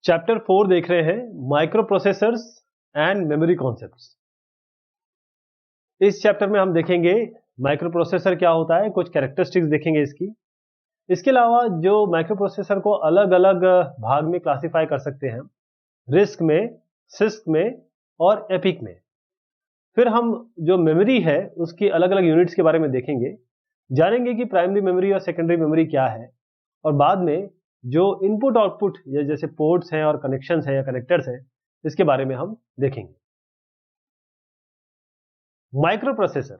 Chapter 4 देख रहे हैं, micro processors and memory concepts. इस चैप्टर में हम देखेंगे माइक्रो प्रोसेसर क्या होता है, कुछ कैरेक्टरिस्टिक्स देखेंगे इसकी। इसके अलावा जो माइक्रो प्रोसेसर को अलग अलग भाग में क्लासिफाई कर सकते हैं, रिस्क में, सिस्क में और एपिक में। फिर हम जो मेमोरी है उसकी अलग अलग यूनिट्स के बारे में देखेंगे, जानेंगे कि प्राइमरी मेमोरी और सेकेंडरी मेमोरी क्या है, और बाद में जो इनपुट आउटपुट जैसे पोर्ट्स हैं और कनेक्शंस हैं या कनेक्टर्स हैं, इसके बारे में हम देखेंगे। Micro processor,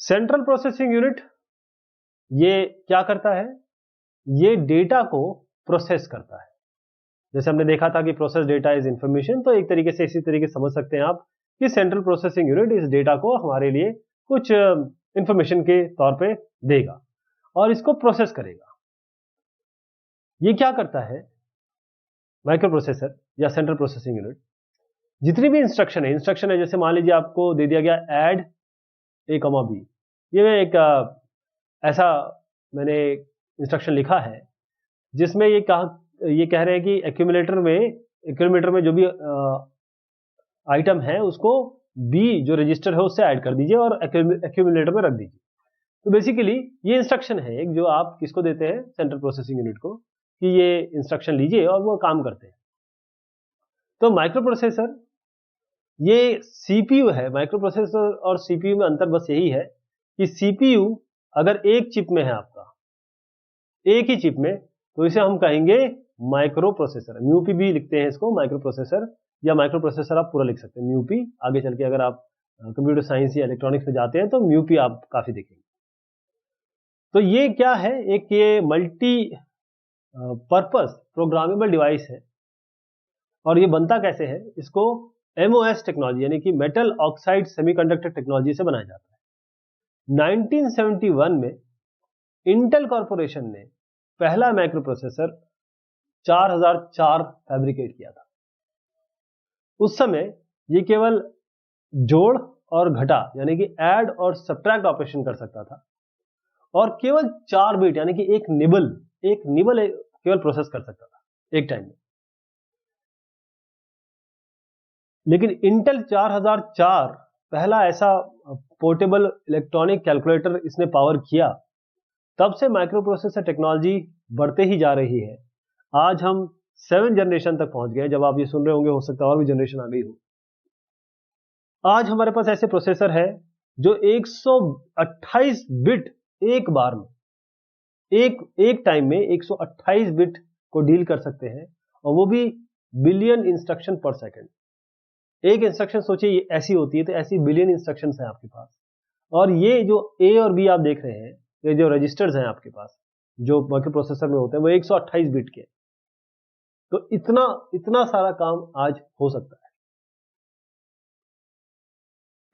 central processing unit, ये क्या करता है? ये डेटा को प्रोसेस करता है। जैसे हमने देखा था कि प्रोसेस डेटा इज इंफॉर्मेशन, तो एक तरीके से इसी तरीके से समझ सकते हैं आप कि सेंट्रल प्रोसेसिंग यूनिट इस डेटा को हमारे लिए कुछ इंफॉर्मेशन के तौर पे देगा और इसको प्रोसेस करेगा। ये क्या करता है माइक्रो प्रोसेसर या सेंट्रल प्रोसेसिंग यूनिट? जितनी भी इंस्ट्रक्शन है जैसे मान लीजिए आपको दे दिया गया ऐड A, B। ये एक ऐसा मैंने इंस्ट्रक्शन लिखा है जिसमें ये कह रहे हैं कि एक्यूमुलेटर में जो भी आइटम है उसको B जो रजिस्टर है उससे ऐड कर दीजिए और एक्यूमुलेटर में रख दीजिए। तो बेसिकली ये इंस्ट्रक्शन है एक जो आप किसको देते हैं, सेंट्रल प्रोसेसिंग यूनिट को, कि ये इंस्ट्रक्शन लीजिए और वो काम करते हैं। तो माइक्रो प्रोसेसर ये सीपीयू है। माइक्रो प्रोसेसर और सीपीयू में अंतर बस यही है कि सीपीयू अगर एक चिप में है आपका, एक ही चिप में, तो इसे हम कहेंगे माइक्रो प्रोसेसर। म्यूपी भी लिखते हैं इसको, माइक्रो प्रोसेसर या माइक्रो प्रोसेसर आप पूरा लिख सकते हैं म्यूपी। आगे चल के अगर आप कंप्यूटर साइंस या इलेक्ट्रॉनिक्स में जाते हैं तो म्यूपी आप काफी देखेंगे। तो ये क्या है? एक ये मल्टी पर्पस प्रोग्रामेबल डिवाइस है। और ये बनता कैसे है? इसको MOS टेक्नोलॉजी यानी कि मेटल ऑक्साइड सेमीकंडक्टर टेक्नोलॉजी से बनाया जाता है। 1971 में इंटेल कॉर्पोरेशन ने पहला माइक्रो प्रोसेसर 4004 फैब्रिकेट किया था। उस समय ये केवल जोड़ और घटा यानी कि ऐड और सब्ट्रैक्ट ऑपरेशन कर सकता था और केवल 4 बिट यानी कि एक निबल केवल प्रोसेस कर सकता था एक टाइम में। लेकिन इंटेल 4004 पहला ऐसा पोर्टेबल इलेक्ट्रॉनिक कैलकुलेटर इसने पावर किया, तब से माइक्रो प्रोसेसर टेक्नोलॉजी बढ़ते ही जा रही है। आज हम 7 जनरेशन तक पहुंच गए। जब आप ये सुन रहे होंगे हो सकता है और भी जनरेशन आ गई हो। आज हमारे पास ऐसे प्रोसेसर है जो 128 बिट एक बार में एक टाइम में 128 बिट को डील कर सकते हैं, और वो भी बिलियन इंस्ट्रक्शन पर सेकंड। एक इंस्ट्रक्शन सोचिए ऐसी होती है तो ऐसी बिलियन इंस्ट्रक्शंस हैं आपके पास। और ये जो A और B आप देख रहे हैं, ये जो रजिस्टर्स हैं आपके पास जो माइक्रो प्रोसेसर में होते हैं, वो 128 बिट के। तो इतना सारा काम आज हो सकता है।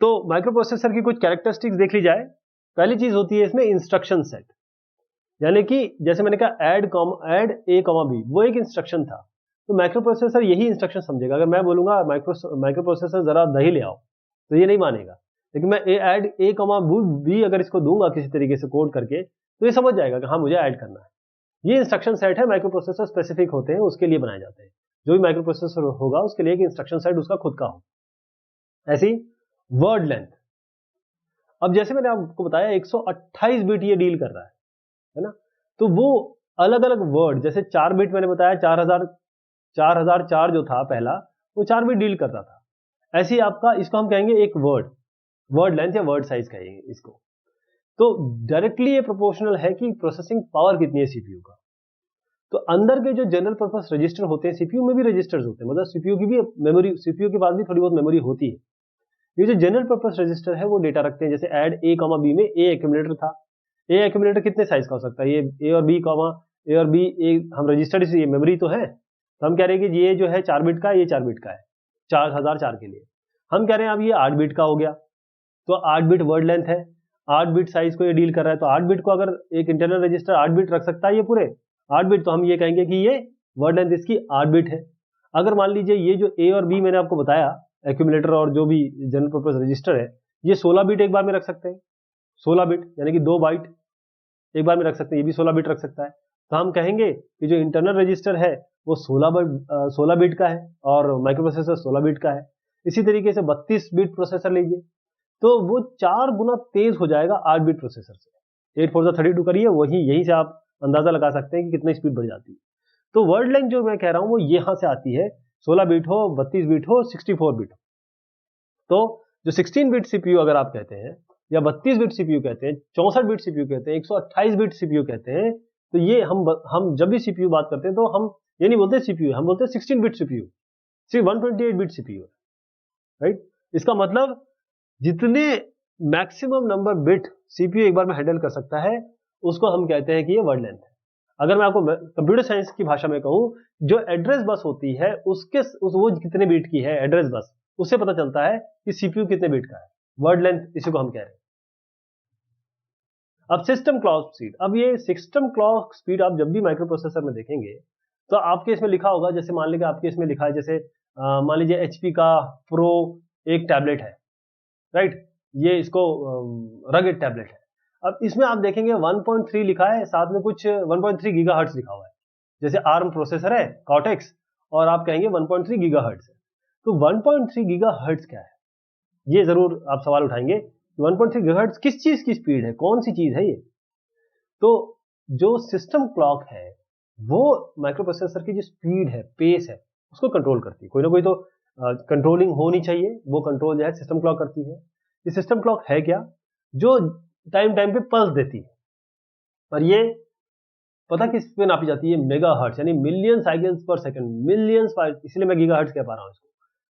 तो माइक्रो प्रोसेसर की कुछ कैरेक्टरिस्टिक्स देख ली जाए। पहली चीज होती है इसमें इंस्ट्रक्शन सेट, यानी कि जैसे मैंने कहा ऐड A, B, वो एक इंस्ट्रक्शन था। तो माइक्रो प्रोसेसर यही इंस्ट्रक्शन समझेगा। अगर मैं बोलूंगा माइक्रो प्रोसेसर जरा दही ले आओ, तो ये नहीं मानेगा। लेकिन मैं ऐड A, B अगर इसको दूंगा किसी तरीके से कोड करके, तो ये समझ जाएगा कि हाँ मुझे ऐड करना है। ये इंस्ट्रक्शन सेट है, माइक्रो प्रोसेसर स्पेसिफिक होते हैं, उसके लिए बनाए जाते हैं। जो भी माइक्रो प्रोसेसर होगा उसके लिए एक इंस्ट्रक्शन सेट उसका खुद का हो। ऐसी वर्ड लेंथ, अब जैसे मैंने आपको बताया 128 बिट ये डील कर रहा है ना। तो वो अलग अलग वर्ड, जैसे 4 बिट मैंने बताया 4004 जो था पहला, वो 4 बिट डील करता था। ऐसे ही आपका इसको हम कहेंगे एक वर्ड लेंथ या वर्ड साइज कहेंगे इसको। तो डायरेक्टली ये प्रोपोर्शनल है कि प्रोसेसिंग पावर कितनी है सीपीयू का। तो अंदर के जो जनरल पर्पस रजिस्टर होते हैं, सीपीयू में भी रजिस्टर्स होते हैं, मतलब सीपीयू की भी मेमोरी, सीपीयू के पास भी थोड़ी बहुत मेमोरी होती है। ये जो जनरल पर्पस रजिस्टर है वो डेटा रखते हैं। जैसे ऐड A, B में A एक्यूमुलेटर था। A एक्यूमुलेटर कितने साइज का हो सकता है? ये A और B हम रजिस्टर्ड, ये मेमोरी तो है। तो हम कह रहे हैं कि ये जो है 4 बिट का, ये 4 बिट का है 4004 के लिए। हम कह रहे हैं अब ये 8 बिट का हो गया, तो 8 बिट वर्ड लेंथ है, 8 बिट साइज को ये डील कर रहा है। तो 8 बिट को अगर एक इंटरनल रजिस्टर 8 बिट रख सकता है, ये पूरे 8 बिट, तो हम ये कहेंगे कि ये वर्ड लेंथ इसकी 8 बिट है। अगर मान लीजिए ये जो A और B मैंने आपको बताया, एक्यूमुलेटर और जो भी जनरल पर्पस रजिस्टर है, ये 16 बिट एक बार में रख सकते हैं। 16 बिट यानी कि 2 बाइट एक बार में रख सकते हैं, ये भी 16 बिट रख सकता है। तो हम कहेंगे कि जो इंटरनल रजिस्टर है वो 16 बिट का है और माइक्रो प्रोसेसर 16 बिट का है। इसी तरीके से 32 बिट प्रोसेसर लीजिए तो वो 4 गुना तेज हो जाएगा 8 बिट प्रोसेसर से। 8 4 32 करिए, वही यहीं से आप अंदाजा लगा सकते हैं कि कितनी स्पीड बढ़ जाती है। तो वर्ड लेंथ जो मैं कह रहा हूं वो यहां से आती है, 16 बिट हो, 32 बिट हो, 64 बिट हो। तो जो 16 बिट सीपीयू अगर आप कहते हैं या 32 बिट सीपीयू कहते हैं, 64 बिट सीपीयू कहते हैं, 128 बिट सीपीयू कहते हैं, तो ये हम जब भी सीपीयू बात करते हैं तो हम ये नहीं बोलते सीपीयू, हम बोलते हैं 16 बिट सीपीयू, सिर्फ 128 बिट सीपीयू, राइट। इसका मतलब जितने मैक्सिमम नंबर बिट सीपीयू एक बार में हैंडल कर सकता है उसको हम कहते हैं कि ये वर्ड लेंथ है। अगर मैं आपको कंप्यूटर साइंस की भाषा में कहूं, जो एड्रेस बस होती है वो कितने बिट की है एड्रेस बस, उससे पता चलता है कि सीपीयू कितने बिट का है। वर्ड लेंथ इसी को हम कह रहे हैं। अब सिस्टम क्लॉक स्पीड, अब ये सिस्टम क्लॉक स्पीड आप जब भी माइक्रो प्रोसेसर में देखेंगे तो आपके इसमें लिखा होगा, जैसे मान लीजिए आपके इसमें लिखा है, जैसे मान लीजिए एचपी का प्रो एक टैबलेट है, राइट, ये इसको रगेड टैबलेट है। अब इसमें आप देखेंगे 1.3 लिखा है, साथ में कुछ 1.3 गीगाहर्ट्ज लिखा हुआ है। जैसे आर्म प्रोसेसर है कॉर्टेक्स और आप कहेंगे 1.3 गीगाहर्ट्ज है। तो 1.3 गीगाहर्ट्ज क्या है, ये जरूर आप सवाल उठाएंगे। 1.3 गीगाहर्ट्ज किस चीज की स्पीड है, कौन सी चीज है ये? तो जो सिस्टम क्लॉक है वो माइक्रो प्रोसेसर की जो स्पीड है, पेस है, उसको कंट्रोल करती है। कोई ना कोई तो कंट्रोलिंग होनी चाहिए, वो कंट्रोल जो है सिस्टम क्लॉक करती है। ये सिस्टम क्लॉक है क्या? जो टाइम टाइम पे पल्स देती है, और ये पता किस पे नापी जाती है? मेगाहर्ट्ज, यानी मिलियन साइकिल्स पर सेकंड, इसलिए मैं गीगाहर्ट्ज कह पा रहा हूं इसको,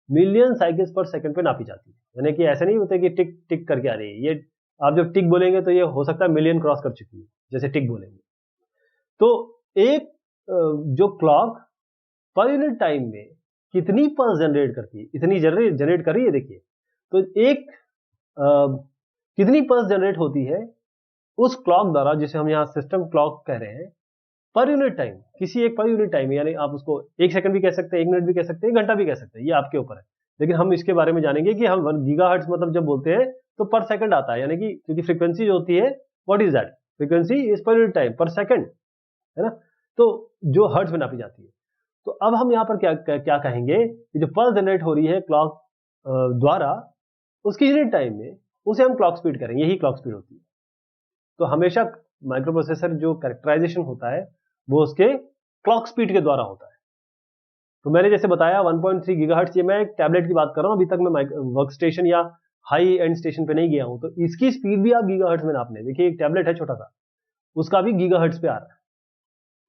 मिलियन साइकिल्स पर सेकंड पे नापी जाती है। यानी कि ऐसा नहीं होता कि टिक टिक करके आ रही है, ये आप जब टिक बोलेंगे तो ये हो सकता है मिलियन क्रॉस कर चुकी है, जैसे टिक बोलेंगे। तो एक जो क्लॉक पर यूनिट टाइम में कितनी पल्स जनरेट करती है, इतनी जनरेट कर रही है, देखिए। तो एक कितनी पल्स जनरेट होती है उस क्लॉक द्वारा, जिसे हम यहाँ सिस्टम क्लॉक कह रहे हैं, पर यूनिट टाइम, किसी एक पर यूनिट टाइम, यानी आप उसको 1 सेकंड भी कह सकते हैं, 1 मिनट भी कह सकते हैं, 1 घंटा भी कह सकते हैं, ये आपके ऊपर है। लेकिन हम इसके बारे में जानेंगे कि हम 1 गीगाहर्ट्ज मतलब जब बोलते हैं तो पर सेकंड आता है, यानी कि क्योंकि फ्रीक्वेंसी जो होती है, what is that? Frequency is per unit time पर सेकंड, है ना। तो जो हर्ट्ज में नापी जाती है। तो अब हम यहाँ पर क्या कहेंगे कि जो पल्स जनरेट हो रही है क्लॉक द्वारा, उसकी यूनिट टाइम में, उसे हम क्लॉक स्पीड करेंगे, यही क्लॉक स्पीड होती है। तो हमेशा माइक्रो प्रोसेसर जो कैरेक्टराइजेशन होता है वो उसके क्लॉक स्पीड के द्वारा होता है। तो मैंने जैसे बताया 1.3 गीगाहर्ट्ज, ये मैं एक टैबलेट की बात कर रहा हूं, अभी तक मैं वर्क स्टेशन या हाई एंड स्टेशन पे नहीं गया हूं। तो इसकी स्पीड भी आप गीगाहर्ट्ज में नापने, देखिए एक टैबलेट है छोटा सा, उसका भी गीगाहर्ट्ज पे आ रहा है,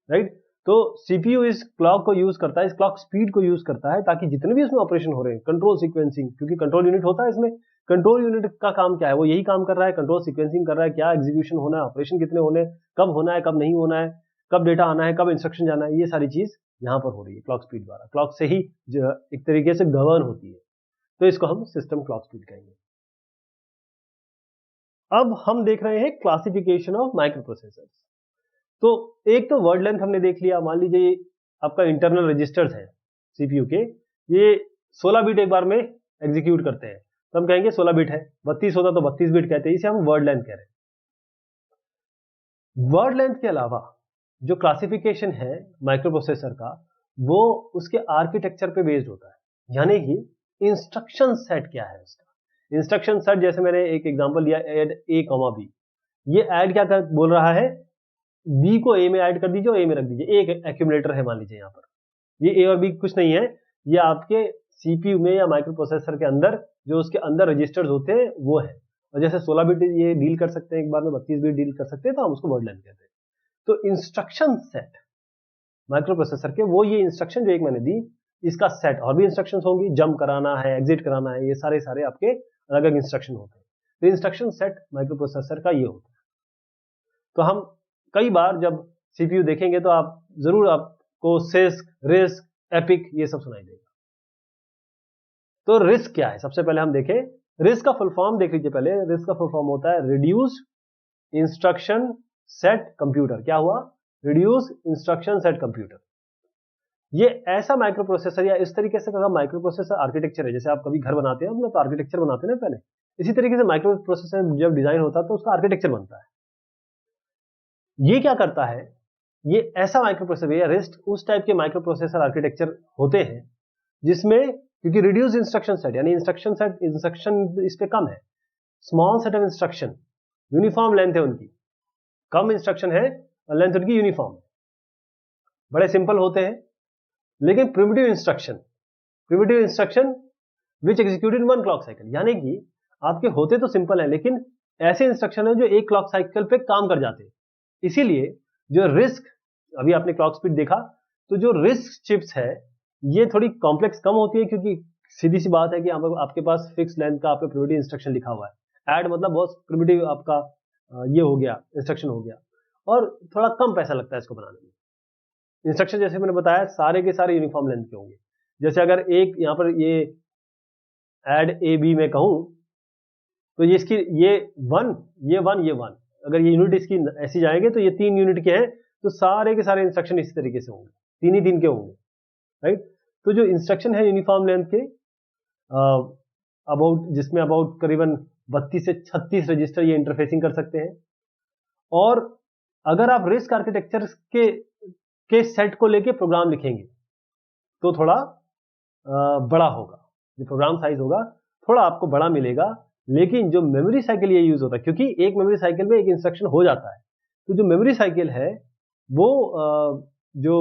राइट। तो सीपीयू इस क्लॉक को यूज करता है, इस क्लॉक स्पीड को यूज करता है, ताकि जितने भी उसमें ऑपरेशन हो रहे हैं, कंट्रोल सीक्वेंसिंग, क्योंकि कंट्रोल यूनिट होता है इसमें, कंट्रोल यूनिट का काम क्या है? वो यही काम कर रहा है, कंट्रोल सीक्वेंसिंग कर रहा है, क्या एग्जीक्यूशन होना है, ऑपरेशन कितने होने, कब होना है, कब नहीं होना है, कब डेटा आना है, कब इंस्ट्रक्शन जाना है, ये सारी चीज यहां पर हो रही है क्लॉक स्पीड द्वारा। क्लॉक से ही एक तरीके से गवर्न होती है, तो इसको हम सिस्टम क्लॉक स्पीड कहेंगे। अब हम देख रहे हैं क्लासिफिकेशन ऑफ माइक्रो प्रोसेसर्स। तो एक तो वर्ड लेंथ हमने देख लिया, मान लीजिए आपका इंटरनल रजिस्टर्स है सीपीयू के, ये 16 बिट एक बार में एग्जीक्यूट करते हैं, तो हम कहेंगे 16 बिट है। 32 होता तो 32 बिट कहते हैं, इसे हम वर्ड लेंथ कह रहे हैं। वर्ड लेंथ के अलावा जो क्लासिफिकेशन है माइक्रो प्रोसेसर का, वो उसके आर्किटेक्चर पे बेस्ड होता है, यानी कि इंस्ट्रक्शन सेट क्या है उसका। इंस्ट्रक्शन सेट, जैसे मैंने एक एग्जांपल दिया, ऐड ए कॉमा बी, ये ऐड क्या बोल रहा है? बी को ए में ऐड कर दीजिए और ए में रख दीजिए। एक एक्यूमुलेटर है मान लीजिए यहाँ पर, ये ए और बी कुछ नहीं है, ये आपके सीपीयू में या माइक्रो प्रोसेसर के अंदर जो उसके अंदर रजिस्टर्स होते हैं वो है। और जैसे 16 बिट ये डील कर सकते हैं एक बार में, 32 बिट डील कर सकते हैं, तो हम उसको वर्ड लेंथ कहते हैं। तो इंस्ट्रक्शन सेट माइक्रो प्रोसेसर के, वो ये इंस्ट्रक्शन जो एक मैंने दी, इसका सेट, और भी इंस्ट्रक्शंस होंगी, जंप कराना है, एग्जिट कराना है, ये सारे आपके अलग अलग इंस्ट्रक्शन होते हैं। तो इंस्ट्रक्शन सेट माइक्रो प्रोसेसर का ये होता है। तो हम कई बार जब सीपीयू देखेंगे तो आप जरूर आपको सिस्क, रिस्क, एपिक ये सब सुनाई देगा। तो रिस्क क्या है? सबसे पहले हम देखें, रिस्क का फुल फॉर्म देख लीजिए पहले। रिस्क का फुल फॉर्म होता है रिड्यूस्ड इंस्ट्रक्शन सेट कंप्यूटर। क्या हुआ? Reduce instruction set computer. ये ऐसा माइक्रो प्रोसेसर या इस तरीके से का माइक्रो प्रोसेसर आर्किटेक्चर है, जैसे आप कभी घर बनाते हैं अपना तो आर्किटेक्चर बनाते हैं ना पहले, इसी तरीके से माइक्रो प्रोसेसर जब डिजाइन होता है तो उसका आर्किटेक्चर बनता है। ये क्या करता है ये ऐसा माइक्रो प्रोसेसर या रिस्ट उस टाइप के माइक्रो प्रोसेसर आर्किटेक्चर होते हैं जिसमें, क्योंकि रिड्यूस इंस्ट्रक्शन सेट यानी इंस्ट्रक्शन इस पे कम है, small set of instruction, uniform length है उनकी, कम इंस्ट्रक्शन है और लेंथ उनकी यूनिफॉर्म है, बड़े सिंपल होते हैं। लेकिन प्रिमिटिव इंस्ट्रक्शन विच एग्जीक्यूटेड वन क्लॉक साइकिल, यानी कि आपके होते तो सिंपल है लेकिन ऐसे इंस्ट्रक्शन है जो एक क्लॉक साइकिल पे काम कर जाते हैं। इसीलिए जो रिस्क, अभी आपने क्लॉक स्पीड देखा, तो जो रिस्क चिप्स है ये थोड़ी कॉम्प्लेक्स कम होती है, क्योंकि सीधी सी बात है कि आपके पास फिक्स लेंथ का आपका प्रिमिटिव इंस्ट्रक्शन लिखा हुआ है। ऐड मतलब बहुत प्रिमिटिव आपका ये हो गया, इंस्ट्रक्शन हो गया, और थोड़ा कम पैसा लगता है इसको बनाने में। इंस्ट्रक्शन जैसे मैंने बताया सारे के सारे यूनिफॉर्म लेंथ के होंगे। जैसे अगर एक यहाँ पर ये ऐड ए बी में कहूं तो ये इसकी ये वन, अगर ये यूनिट इसकी ऐसी जाएंगे तो ये 3 यूनिट के हैं, तो सारे के सारे इंस्ट्रक्शन इसी तरीके से होंगे, 3 ही 3 के होंगे, राइट। तो जो इंस्ट्रक्शन है यूनिफॉर्म लेंथ के जिसमें अबाउट करीबन 32 से 36 रजिस्टर ये इंटरफेसिंग कर सकते हैं। और अगर आप रिस्क आर्किटेक्चर के सेट को लेके प्रोग्राम लिखेंगे तो थोड़ा बड़ा होगा, जो प्रोग्राम साइज होगा थोड़ा आपको बड़ा मिलेगा। लेकिन जो मेमोरी साइकिल ये यूज होता है, क्योंकि एक मेमोरी साइकिल में एक इंस्ट्रक्शन हो जाता है, तो जो मेमोरी साइकिल है वो जो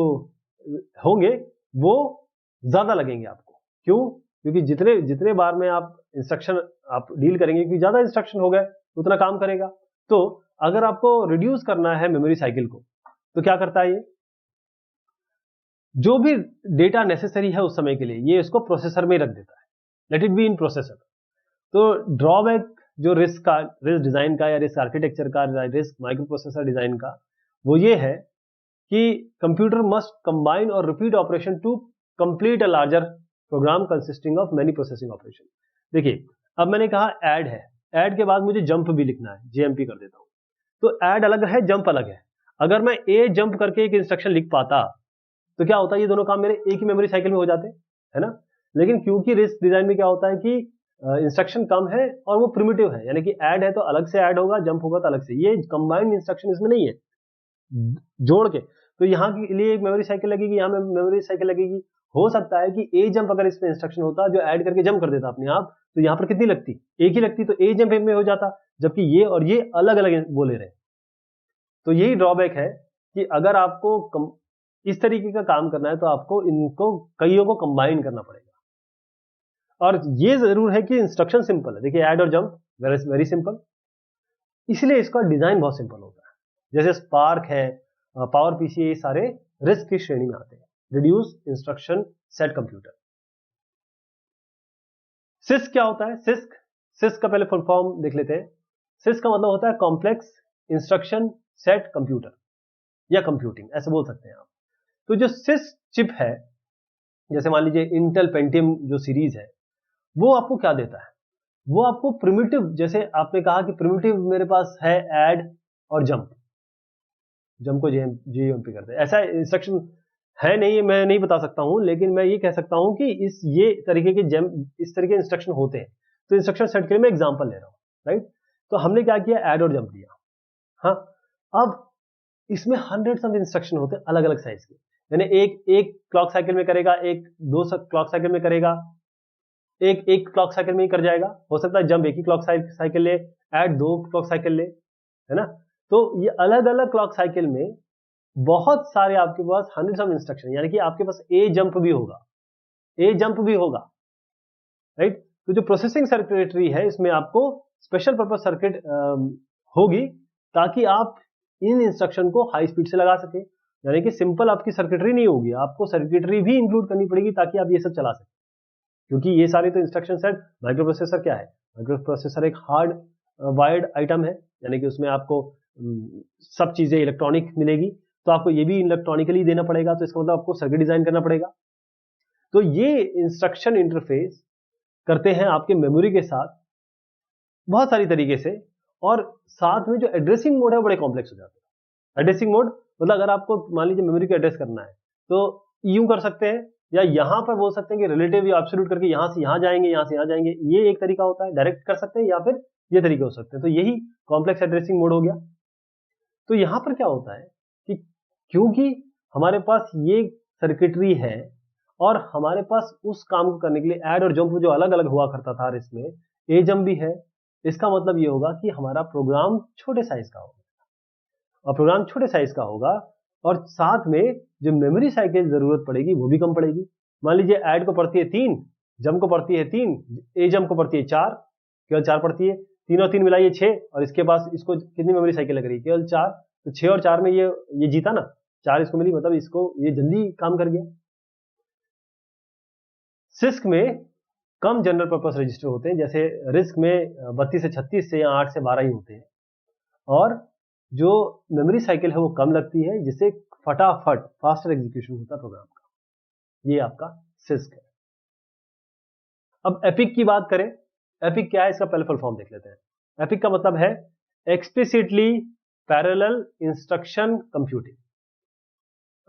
होंगे वो ज्यादा लगेंगे आपको। क्यों? क्योंकि जितने बार में आप इंस्ट्रक्शन आप डील करेंगे, क्योंकि ज्यादा इंस्ट्रक्शन हो गए उतना काम करेगा। तो अगर आपको रिड्यूस करना है मेमोरी साइकिल को, तो क्या करता है ये, जो भी डेटा नेसेसरी है उस समय के लिए ये इसको प्रोसेसर में रख देता है, let it be in processor. तो ड्रॉबैक जो रिस्क डिजाइन का या रिस्क आर्किटेक्चर का, रिस्क माइक्रो प्रोसेसर डिजाइन का, वो ये है कि कंप्यूटर मस्ट कंबाइन और repeat operation to complete a larger program consisting of many processing operation. देखिए, अब मैंने कहा ऐड है, ऐड के बाद मुझे जंप भी लिखना है, जेएमपी कर देता हूं। तो ऐड अलग है, जंप अलग है। अगर मैं ए जंप करके एक इंस्ट्रक्शन लिख पाता तो क्या होता है, ये दोनों काम मेरे एक ही मेमोरी साइकिल में हो जाते, है ना। लेकिन क्योंकि रिस्क डिजाइन में क्या होता है कि इंस्ट्रक्शन कम है और वो प्रिमिटिव है, यानी कि ऐड है तो अलग से ऐड होगा, जंप होगा तो अलग से, ये कंबाइंड इंस्ट्रक्शन इसमें नहीं है जोड़ के। तो यहाँ के लिए एक मेमोरी साइकिल लगेगी, यहाँ में मेमोरी साइकिल लगेगी। हो सकता है कि ए जंप अगर इसमें इंस्ट्रक्शन होता जो ऐड करके जंप कर देता अपने आप, तो यहाँ पर कितनी लगती, एक ही लगती, तो ए जंप में हो जाता, जबकि ये और ये अलग अलग बोले रहे। तो यही ड्रॉबैक है कि अगर आपको इस तरीके का काम करना है तो आपको इनको कईयों को कंबाइन करना पड़ेगा। और ये जरूर है कि इंस्ट्रक्शन सिंपल है, देखिए ऐड और जंप वेरी सिंपल, इसलिए इसका डिजाइन बहुत सिंपल होता है। जैसे स्पार्क है, पावर पीसी, ये सारे रिस्क की श्रेणी में आते हैं, reduce instruction set computer. Six क्या होता है? सिस्क का पहले फुल फॉर्म देख लेते हैं। सिस्क का मतलब होता है कॉम्प्लेक्स इंस्ट्रक्शन सेट कंप्यूटर या कंप्यूटिंग, ऐसे बोल सकते हैं आप। तो जो सिस्क चिप है, जैसे मान लीजिए इंटेल पेंटियम जो सीरीज है, वो आपको क्या देता है, वो आपको प्रिमिटिव, जैसे आपने कहा कि प्रिमिटिव मेरे पास है ऐड और जंप को जेएमपी करते हैं, ऐसा इंस्ट्रक्शन है नहीं, मैं नहीं बता सकता हूं, लेकिन मैं ये कह सकता हूं कि ये तरीके के इस तरह के इंस्ट्रक्शन होते हैं। तो इंस्ट्रक्शन सेट के लिए मैं एग्जांपल ले रहा हूं, राइट। तो हमने क्या किया, ऐड और जंप दिया। हाँ, अब इसमें हंड्रेड्स ऑफ इंस्ट्रक्शन होते हैं अलग अलग साइज के, यानी एक क्लॉक साइकिल में करेगा, एक 2 क्लॉक साइकिल में करेगा, एक क्लॉक साइकिल में ही कर जाएगा। हो सकता है जंप एक ही क्लॉक साइकिल ले, ऐड 2 क्लॉक साइकिल ले, है ना। तो ये अलग अलग क्लॉक साइकिल में बहुत सारे आपके पास हंड्रेड्स ऑफ इंस्ट्रक्शन, यानी कि आपके पास ए जंप भी होगा, राइट। तो जो प्रोसेसिंग सर्किटरी है इसमें आपको स्पेशल पर्पस सर्किट होगी, ताकि आप इन इंस्ट्रक्शन को हाई स्पीड से लगा सके। यानी कि सिंपल आपकी सर्किटरी नहीं होगी, आपको सर्किटरी भी इंक्लूड करनी पड़ेगी ताकि आप ये सब चला सकें। क्योंकि ये सारे तो इंस्ट्रक्शन सेट, माइक्रो प्रोसेसर क्या है, माइक्रो प्रोसेसर एक हार्ड वायर्ड आइटम है, यानी कि उसमें आपको सब चीजें इलेक्ट्रॉनिक मिलेगी, तो आपको ये भी इलेक्ट्रॉनिकली देना पड़ेगा, तो इसका मतलब आपको सर्किट डिजाइन करना पड़ेगा। तो ये इंस्ट्रक्शन इंटरफेस करते हैं आपके मेमोरी के साथ बहुत सारी तरीके से, और साथ में जो एड्रेसिंग मोड है बड़े कॉम्प्लेक्स हो जाते हैं। एड्रेसिंग मोड मतलब अगर आपको मान लीजिए मेमोरी को एड्रेस करना है तो यूं कर सकते हैं, या यहां पर बोल सकते हैं कि रिलेटिव या एब्सोल्यूट करके यहां से यहां जाएंगे, यहां से यहां जाएंगे, ये एक तरीका होता है, डायरेक्ट कर सकते हैं, या फिर ये तरीके हो सकते हैं। तो यही कॉम्प्लेक्स एड्रेसिंग मोड हो गया। तो यहां पर क्या होता है कि क्योंकि हमारे पास ये सर्किटरी है और हमारे पास उस काम को करने के लिए ऐड और जंप जो अलग अलग हुआ करता था इसमें ए जंप भी है। इसका मतलब ये होगा कि हमारा प्रोग्राम छोटे साइज का होगा, और प्रोग्राम छोटे साइज का होगा और साथ में जो मेमोरी साइकिल जरूरत पड़ेगी वो भी कम पड़ेगी। मान लीजिए ऐड को पड़ती है 3, जंप को पड़ती है 3, ए जंप को पड़ती है 4, केवल 4 पड़ती है, 3 और 3 मिलाइए 6, और इसके पास इसको कितनी मेमोरी साइकिल लग रही है? केवल 4। तो 6 और 4 में ये जीता ना, 4 इसको मिली, मतलब इसको ये जल्दी काम कर गया। सिस्क में कम जनरल पर्पस रजिस्टर होते हैं, जैसे रिस्क में 32 से 36 से या 8 से 12 ही होते हैं, और जो मेमोरी साइकिल है वो कम लगती है, जिससे फटाफट फास्टर एग्जीक्यूशन होता है प्रोग्राम का। ये आपका सिस्क है। अब एपिक की बात करें, एपिक क्या है इसका पहले फुल फॉर्म देख लेते हैं। एपिक का मतलब है एक्सप्लिसिटली पैरेलल इंस्ट्रक्शन कंप्यूटिंग।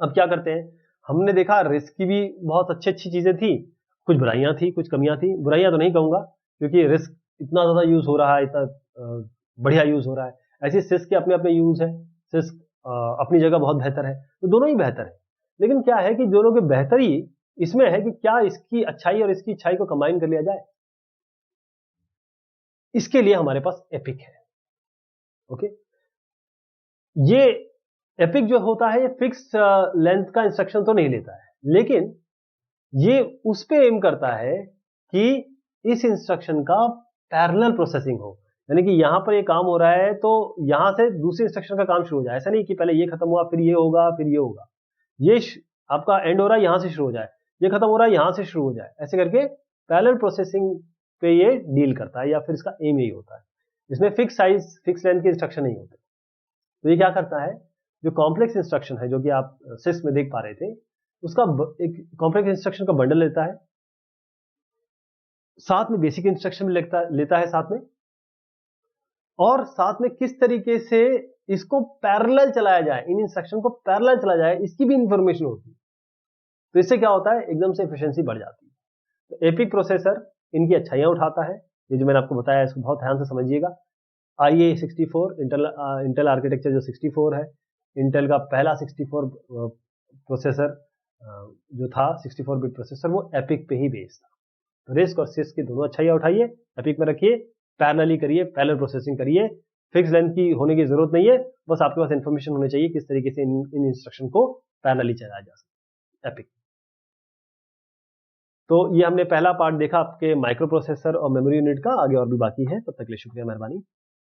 अब क्या करते हैं, हमने देखा रिस्क की भी बहुत अच्छी अच्छी चीजें थी, कुछ बुराइयां थी, कुछ कमियां थी। बुराइयां तो नहीं कहूंगा क्योंकि रिस्क इतना ज्यादा यूज हो रहा है, इतना बढ़िया यूज हो रहा है। ऐसे सिस्क के अपने अपने यूज है, सिस्क अपनी जगह बहुत बेहतर है, तो दोनों ही बेहतर है। लेकिन क्या है कि दोनों की बेहतरी इसमें है कि क्या इसकी अच्छाई और इसकी अच्छाई को कंबाइन कर लिया जाए। इसके लिए हमारे पास एपिक है। ओके, ये एपिक जो होता है ये फिक्स लेंथ का इंस्ट्रक्शन तो नहीं लेता है, लेकिन ये उस पे एम करता है कि इस इंस्ट्रक्शन का पैरेलल प्रोसेसिंग हो, यानी कि यहां पर ये काम हो रहा है तो यहां से दूसरे इंस्ट्रक्शन का काम शुरू हो जाए। ऐसा नहीं कि पहले ये खत्म हुआ फिर ये होगा फिर ये होगा, ये आपका एंड हो रहा है यहां से शुरू हो जाए, ये खत्म हो रहा है यहां से शुरू हो जाए। ऐसे करके पैरेलल प्रोसेसिंग पे ये डील करता है, या फिर इसका एम यही होता है। इसमें फिक्स साइज फिक्स लेंथ के इंस्ट्रक्शन नहीं होते। तो ये क्या करता है, जो कॉम्प्लेक्स इंस्ट्रक्शन है जो कि आप सिस्क में देख पा रहे थे, उसका एक कॉम्प्लेक्स इंस्ट्रक्शन का बंडल लेता है, साथ में बेसिक इंस्ट्रक्शन भी लेता है साथ में, और साथ में किस तरीके से इसको पैरेलल चलाया जाए, इन इंस्ट्रक्शन को पैरेलल चलाया जाए, इसकी भी इंफॉर्मेशन होती है। तो इससे क्या होता है, एकदम से एफिशिएंसी बढ़ जाती है। तो एपिक प्रोसेसर इनकी अच्छाइयां उठाता है, ये जो मैंने आपको बताया इसको बहुत ध्यान से समझिएगा। IA64 इंटेल आर्किटेक्चर जो 64 है, इंटेल का पहला 64 प्रोसेसर जो था 64 बिट प्रोसेसर, वो एपिक पे ही बेस्ड था। रिस्क और सिस्क की दोनों अच्छाइयां उठाइए, एपिक में रखिए, पैरेलली करिए, पैरेलल प्रोसेसिंग करिए। फिक्स लेंथ की होने की जरूरत नहीं है, बस आपके पास इंफॉर्मेशन होनी चाहिए किस तरीके से इन इंस्ट्रक्शन को पैरेलली चलाया जा सकता है। एपिक। तो ये हमने पहला पार्ट देखा आपके माइक्रो प्रोसेसर और मेमोरी यूनिट का, आगे और भी बाकी है। तब तक के लिए शुक्रिया, मेहरबानी।